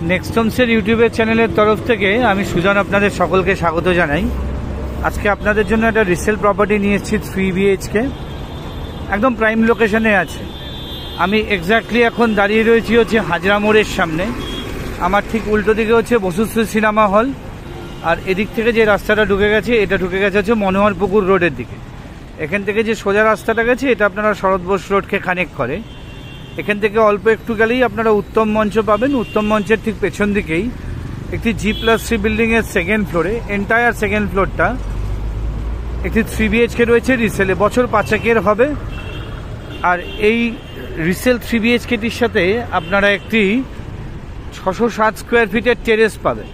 Next হোমসের ইউটিউবের চ্যানেলের তরফ থেকে আমি সুজন আপনাদের সকলকে স্বাগত জানাই। আজকে আপনাদের জন্য একটা রিসেল প্রপার্টি নিয়ে এসেছি 3 BHK, একদম প্রাইম লোকেশনে আছে। আমি এক্স্যাক্টলি এখন দাঁড়িয়ে রয়েছি হচ্ছে হাজরা মোড়ের সামনে। আমার ঠিক উল্টো দিকে হচ্ছে বসুশ্রী সিনেমা হল, আর এদিক থেকে যে রাস্তাটা ঢুকে গেছে এটা ঢুকে গেছে হচ্ছে মনোহরপুকুর রোডের দিকে। এখান থেকে যে সোজা রাস্তাটা গেছে এটা আপনারা শরৎ বোস রোডকে কানেক্ট করে। এখান থেকে অল্প একটু গেলেই আপনারা উত্তম মঞ্চ পাবেন। উত্তম মঞ্চের ঠিক পেছন দিকেই একটি G+3 বিল্ডিংয়ের সেকেন্ড ফ্লোরে, এন্টায়ার সেকেন্ড ফ্লোরটা একটি 3 BHK রয়েছে রিসেলে, বছর 5 হবে। আর এই রিসেল 3 BHKটির সাথে আপনারা একটি 660 স্কোয়ার ফিটের টেরেস পাবেন।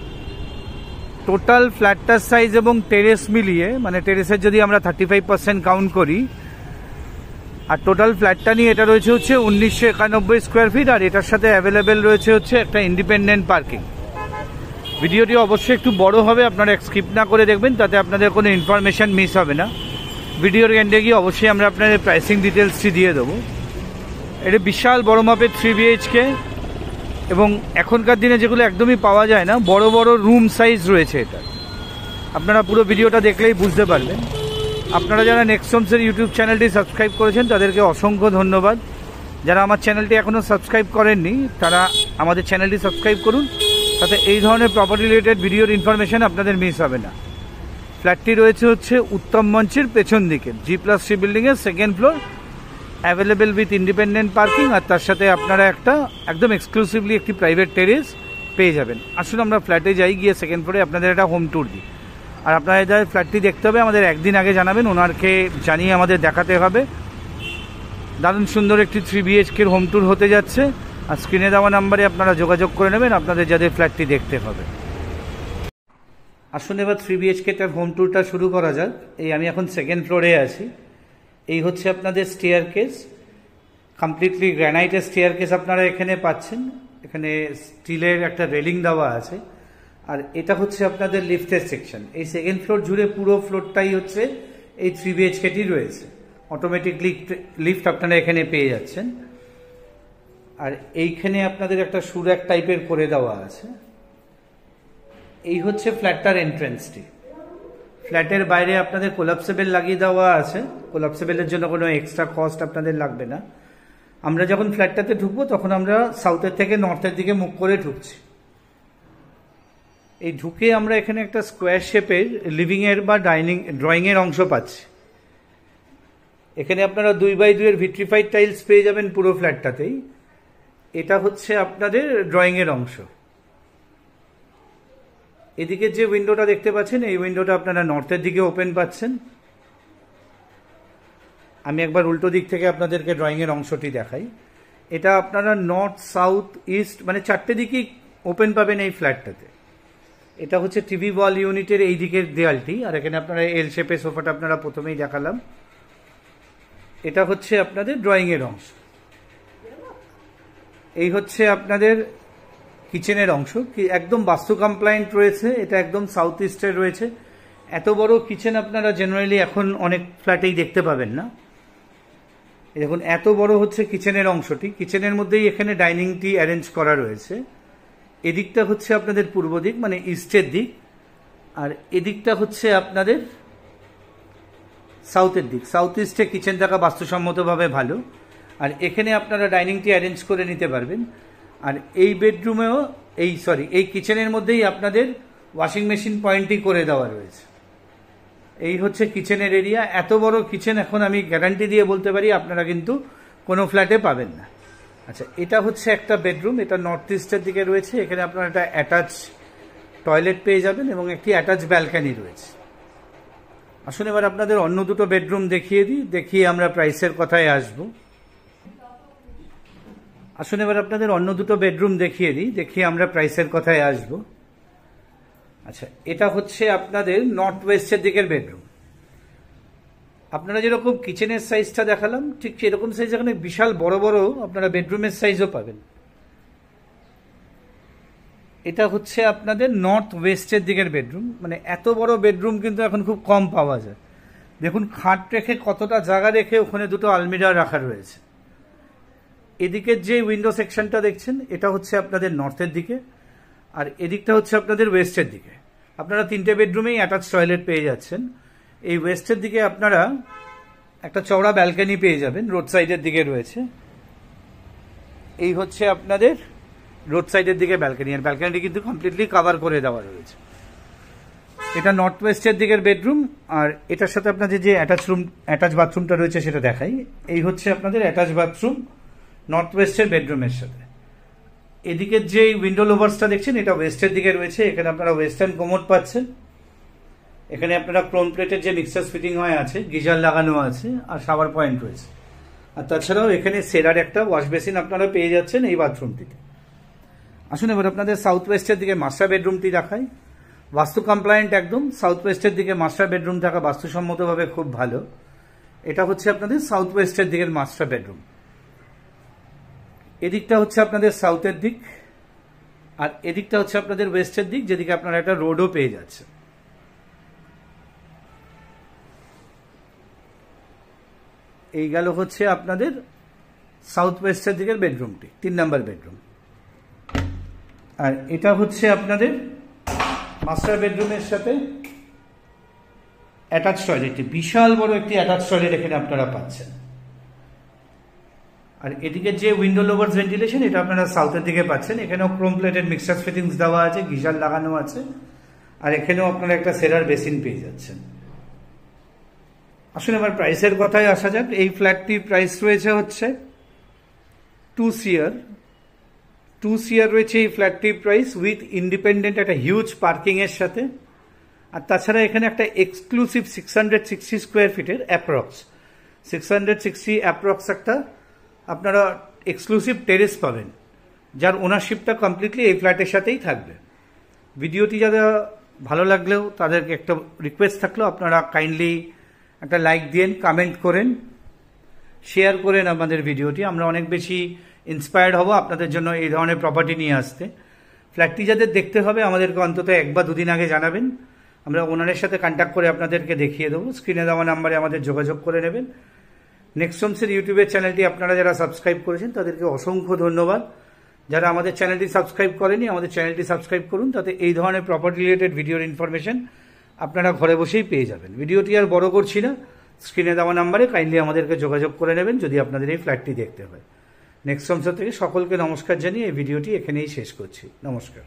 টোটাল ফ্ল্যাটটার সাইজ এবং টেরেস মিলিয়ে, মানে টেরেসের যদি আমরা 35% কাউন্ট করি, আর টোটাল ফ্ল্যাটটা নিয়ে এটা রয়েছে হচ্ছে 1991 স্কোয়ার ফিট। আর এটার সাথে অ্যাভেলেবেল রয়েছে হচ্ছে একটা ইন্ডিপেন্ডেন্ট পার্কিং। ভিডিওটি অবশ্যই একটু বড় হবে, আপনারা স্কিপ না করে দেখবেন, তাতে আপনাদের কোনো ইনফরমেশান মিস হবে না। ভিডিওর এন্ডে গিয়ে অবশ্যই আমরা আপনাদের প্রাইসিং ডিটেলসটি দিয়ে দেবো। এটা বিশাল বড় মাপের 3 BHK, এবং এখনকার দিনে যেগুলো একদমই পাওয়া যায় না, বড় বড় রুম সাইজ রয়েছে এটা। আপনারা পুরো ভিডিওটা দেখলেই বুঝতে পারবেন। আপনারা যারা নেক্সট হোমসের ইউটিউব চ্যানেলটি সাবস্ক্রাইব করেছেন তাদেরকে অসংখ্য ধন্যবাদ। যারা আমার চ্যানেলটি এখনও সাবস্ক্রাইব করেননি তারা আমাদের চ্যানেলটি সাবস্ক্রাইব করুন, তাতে এই ধরনের প্রপার্টি রিলেটেড ভিডিওর ইনফরমেশান আপনাদের মিস হবে না। ফ্ল্যাটটি রয়েছে হচ্ছে উত্তম মঞ্চের পেছন দিকে, G+3 বিল্ডিংয়ের second floor, available with independent parking, আর তার সাথে আপনারা একটা একদম এক্সক্লুসিভলি একটি প্রাইভেট টেরেস পেয়ে যাবেন। আসুন আমরা ফ্ল্যাটে যাই, গিয়ে সেকেন্ড ফ্লোরে আপনাদের একটা হোম ট্যুর দিই। আর আপনারা যারা ফ্ল্যাটটি দেখতে হবে আমাদের একদিন আগে জানাবেন, ওনারকে জানিয়ে আমাদের দেখাতে হবে। দারুণ সুন্দর একটি 3 BHKর হোম ট্যুর হতে যাচ্ছে। আর স্ক্রিনে দেওয়া নাম্বারে আপনারা যোগাযোগ করে নেবেন আপনাদের যাদের ফ্ল্যাটটি দেখতে হবে। আসুন এবার 3 BHKটার হোম ট্যুরটা শুরু করা যাক। এই আমি এখন সেকেন্ড ফ্লোরে আছি। এই হচ্ছে আপনাদের স্টেয়ার কেস, কমপ্লিটলি গ্র্যানাইটের স্টেয়ার কেস আপনারা এখানে পাচ্ছেন। এখানে স্টিলের একটা রেলিং দেওয়া আছে। আর এটা হচ্ছে আপনাদের লিফটের সেকশন। এই সেকেন্ড ফ্লোর জুড়ে পুরো ফ্লোরটাই হচ্ছে এই 3 BHKটি রয়েছে। অটোমেটিক লিফট আপনারা এখানে পেয়ে যাচ্ছেন। আর এইখানে আপনাদের একটা সুরাক টাইপের করে দেওয়া আছে। এই হচ্ছে ফ্ল্যাটটার এন্ট্রেন্সটি। ফ্ল্যাটের বাইরে আপনাদের কোলাপসেবল লাগিয়ে দেওয়া আছে। কোলাপসেবলের জন্য কোনো এক্সট্রা কস্ট আপনাদের লাগবে না। আমরা যখন ফ্ল্যাটটাতে ঢুকবো তখন আমরা সাউথের থেকে নর্থের দিকে মুখ করে ঢুকছি। এই ঢুকে আমরা এখানে একটা স্কোয়ার শেপের লিভিংয়ের বা ড্রয়িংয়ের অংশ পাচ্ছি। এখানে আপনারা 2x2 এর ভিট্রিফাইড টাইলস পেয়ে যাবেন পুরো ফ্ল্যাটটাতেই। এটা হচ্ছে আপনাদের ড্রয়িংয়ের অংশ। এদিকে যে উইন্ডোটা দেখতে পাচ্ছেন, এই উইন্ডোটা আপনারা নর্থের দিকে ওপেন পাচ্ছেন। আমি একবার উল্টো দিক থেকে আপনাদেরকে ড্রয়িংয়ের অংশটি দেখাই। এটা আপনারা নর্থ, সাউথ, ইস্ট, মানে 4টে দিকেই ওপেন পাবেন এই ফ্ল্যাটটাতে। এটা হচ্ছে টিভি ওয়াল ইউনিটের এই দিকের দেয়ালটি। আর এখানে আপনারা এল শেপের সোফাটা আপনারা প্রথমেই দেখালাম। এটা হচ্ছে আপনাদের ড্রয়িংয়ের অংশ। এই হচ্ছে আপনাদের কিচেনের অংশ, একদম বাস্তু কমপ্লায়েন্ট রয়েছে। এটা একদম সাউথ ইস্টের রয়েছে। এত বড় কিচেন আপনারা জেনারেলি এখন অনেক ফ্ল্যাটেই দেখতে পাবেন না। দেখুন এত বড় হচ্ছে কিচেনের অংশটি। কিচেনের মধ্যেই এখানে ডাইনিংটি অ্যারেঞ্জ করা রয়েছে। এদিকটা হচ্ছে আপনাদের পূর্ব দিক, মানে ইস্টের দিক, আর এদিকটা হচ্ছে আপনাদের সাউথের দিক। সাউথ ইস্টে কিচেন থাকা বাস্তুসম্মতভাবে ভালো। আর এখানে আপনারা ডাইনিংটি অ্যারেঞ্জ করে নিতে পারবেন। আর এই বেডরুমেও এই কিচেনের মধ্যেই আপনাদের ওয়াশিং মেশিন পয়েন্টই করে দেওয়া রয়েছে। এই হচ্ছে কিচেনের এরিয়া। এত বড় কিচেন এখন আমি গ্যারান্টি দিয়ে বলতে পারি আপনারা কিন্তু কোনো ফ্ল্যাটে পাবেন না। আচ্ছা, এটা হচ্ছে একটা বেডরুম। এটা নর্থ ইস্টের দিকে রয়েছে। এখানে আপনারা একটা অ্যাটাচ টয়লেট পেয়ে যাবেন এবং একটি অ্যাটাচ ব্যালকানি রয়েছে। আসুন এবার আপনাদের অন্য দুটো বেডরুম দেখিয়ে দিই, দেখিয়ে আমরা প্রাইসের কথায় আসব। আসুন এবার আপনাদের অন্য দুটো বেডরুম দেখিয়ে দিই, দেখিয়ে আমরা প্রাইসের কথায় আসব। আচ্ছা, এটা হচ্ছে আপনাদের নর্থ ওয়েস্টের দিকের বেডরুম। আপনারা যেরকম কিচেনের সাইজটা দেখালাম ঠিক সেরকম সাইজ এখানে বিশাল বড় বড় আপনারা বেডরুমের সাইজও পাবেন। এটা হচ্ছে আপনাদের নর্থ ওয়েস্টের দিকের বেডরুম। মানে এত বড় বেডরুম কিন্তু এখন খুব কম পাওয়া যায়। দেখুন খাট রেখে কতটা জায়গা রেখে ওখানে দুটো আলমিরা রাখা রয়েছে। এদিকের যে উইন্ডো সেকশনটা দেখছেন এটা হচ্ছে আপনাদের নর্থের দিকে, আর এদিকটা হচ্ছে আপনাদের ওয়েস্টের দিকে। আপনারা 3টে বেডরুমেই অ্যাটাচ টয়লেট পেয়ে যাচ্ছেন। এই ওয়েস্টের দিকে আপনারা একটা চওড়া ব্যালকনি পেয়ে যাবেন, রোড সাইডের দিকে রয়েছে। এই হচ্ছে আপনাদের রোড সাইডের দিকে ব্যালকনি, আর ব্যালকনিটি কিন্তু কমপ্লিটলি কভার করে দেওয়া রয়েছে। এটা নর্থ ওয়েস্টের দিকের বেডরুম, আর এটার সাথে আপনাদের যে অ্যাটাচ বাথরুমটা রয়েছে সেটা দেখাই। এই হচ্ছে আপনাদের অ্যাটাচ বাথরুম নর্থ ওয়েস্টের বেডরুমের সাথে। এদিকের যে উইন্ডো লোভার্সটা দেখছেন এটা ওয়েস্টের দিকে রয়েছে। এখানে আপনারা ওয়েস্টার্ন কোমোড পাচ্ছেন। এখানে আপনারা ক্রোম প্লেটের যে মিক্সার ফিটিং হয় আছে, গিজার লাগানো আছে, আর শাওয়ার পয়েন্ট রয়েছে। আর তাছাড়াও এখানে সেরার একটা ওয়াশ বেসিন আপনারা পেয়ে যাচ্ছেন এই বাথরুমটিতে। আসুন এবার আপনাদের সাউথ ওয়েস্টের দিকে মাস্টার বেডরুমটি দেখাই। বাস্তু কমপ্লায়েন্ট একদম। সাউথ ওয়েস্টের দিকে মাস্টার বেডরুম থাকা বাস্তুসম্মতভাবে খুব ভালো। এটা হচ্ছে আপনাদের সাউথ ওয়েস্টের দিকের মাস্টার বেডরুম। এদিকটা হচ্ছে আপনাদের সাউথের দিক, আর এদিকটা হচ্ছে আপনাদের ওয়েস্টের দিক, যেদিকে আপনারা একটা রোডও পেয়ে যাচ্ছেন। এই গেল হচ্ছে আপনাদের সাউথ ওয়েস্টের দিকের বেডরুমটি, 3 নম্বর বেডরুম। আর এটা হচ্ছে আপনাদের মাস্টার বেডরুমের সাথে অ্যাটাচ টয়লেট। বিশাল বড় একটি অ্যাটাচ টয়লেট এখানে আপনারা পাচ্ছেন। আর এদিকে যে উইন্ডো লোভার্স ভেন্টিলেশন এটা আপনারা সাউথের দিকে পাচ্ছেন। এখানেও ক্রোম প্লেটেড মিক্সার ফিটিংস দেওয়া আছে, গিজার লাগানো আছে, আর এখানেও আপনারা একটা সেরার বেসিন পেয়ে যাচ্ছেন। আসলে আমার প্রাইসের কথায় আসা যাক। এই ফ্ল্যাটটির প্রাইস রয়েছে হচ্ছে 2 CR। 2 CR রয়েছে এই ফ্ল্যাটটির প্রাইস, উইথ ইন্ডিপেন্ডেন্ট একটা হিউজ পার্কিং এর সাথে। আর তাছাড়া এখানে একটা এক্সক্লুসিভ 660 স্কোয়ার ফিটের অ্যাপ্রক্স 660 অ্যাপ্রক্স একটা আপনারা এক্সক্লুসিভ টেরেস পাবেন, যার ওনারশিপটা কমপ্লিটলি এই ফ্ল্যাটের সাথেই থাকবে। ভিডিওটি যারা ভালো লাগলেও তাদেরকে একটা রিকোয়েস্ট থাকলো, আপনারা কাইন্ডলি একটা লাইক দিন, কমেন্ট করেন, শেয়ার করেন আমাদের ভিডিওটি। আমরা অনেক বেশি ইন্সপায়ার্ড হব আপনাদের জন্য এই ধরনের প্রপার্টি নিয়ে আসতে। ফ্ল্যাটটি যাদের দেখতে হবে আমাদেরকে অন্তত 1 বা 2 দিন আগে জানাবেন। আমরা ওনারের সাথে কন্ট্যাক্ট করে আপনাদেরকে দেখিয়ে দেবো। স্ক্রিনে দেওয়া নাম্বারে আমাদের যোগাযোগ করে নেবেন। নেক্সট হোমসের ইউটিউবের চ্যানেলটি আপনারা যারা সাবস্ক্রাইব করেছেন তাদেরকে অসংখ্য ধন্যবাদ। যারা আমাদের চ্যানেলটি সাবস্ক্রাইব করেনি আমাদের চ্যানেলটি সাবস্ক্রাইব করুন, তাতে এই ধরনের প্রপার্টি রিলেটেড ভিডিওর ইনফরমেশন আপনারা ঘরে বসেই পেয়ে যাবেন। ভিডিওটি আর বড় করছি না, স্ক্রিনে দেওয়া নাম্বারে কাইন্ডলি আমাদেরকে যোগাযোগ করে নেবেন যদি আপনাদের এই ফ্ল্যাটটি দেখতে হয়। নেক্সট হোমস থেকে সকলকে নমস্কার জানিয়ে এই ভিডিওটি এখানেই শেষ করছি। নমস্কার।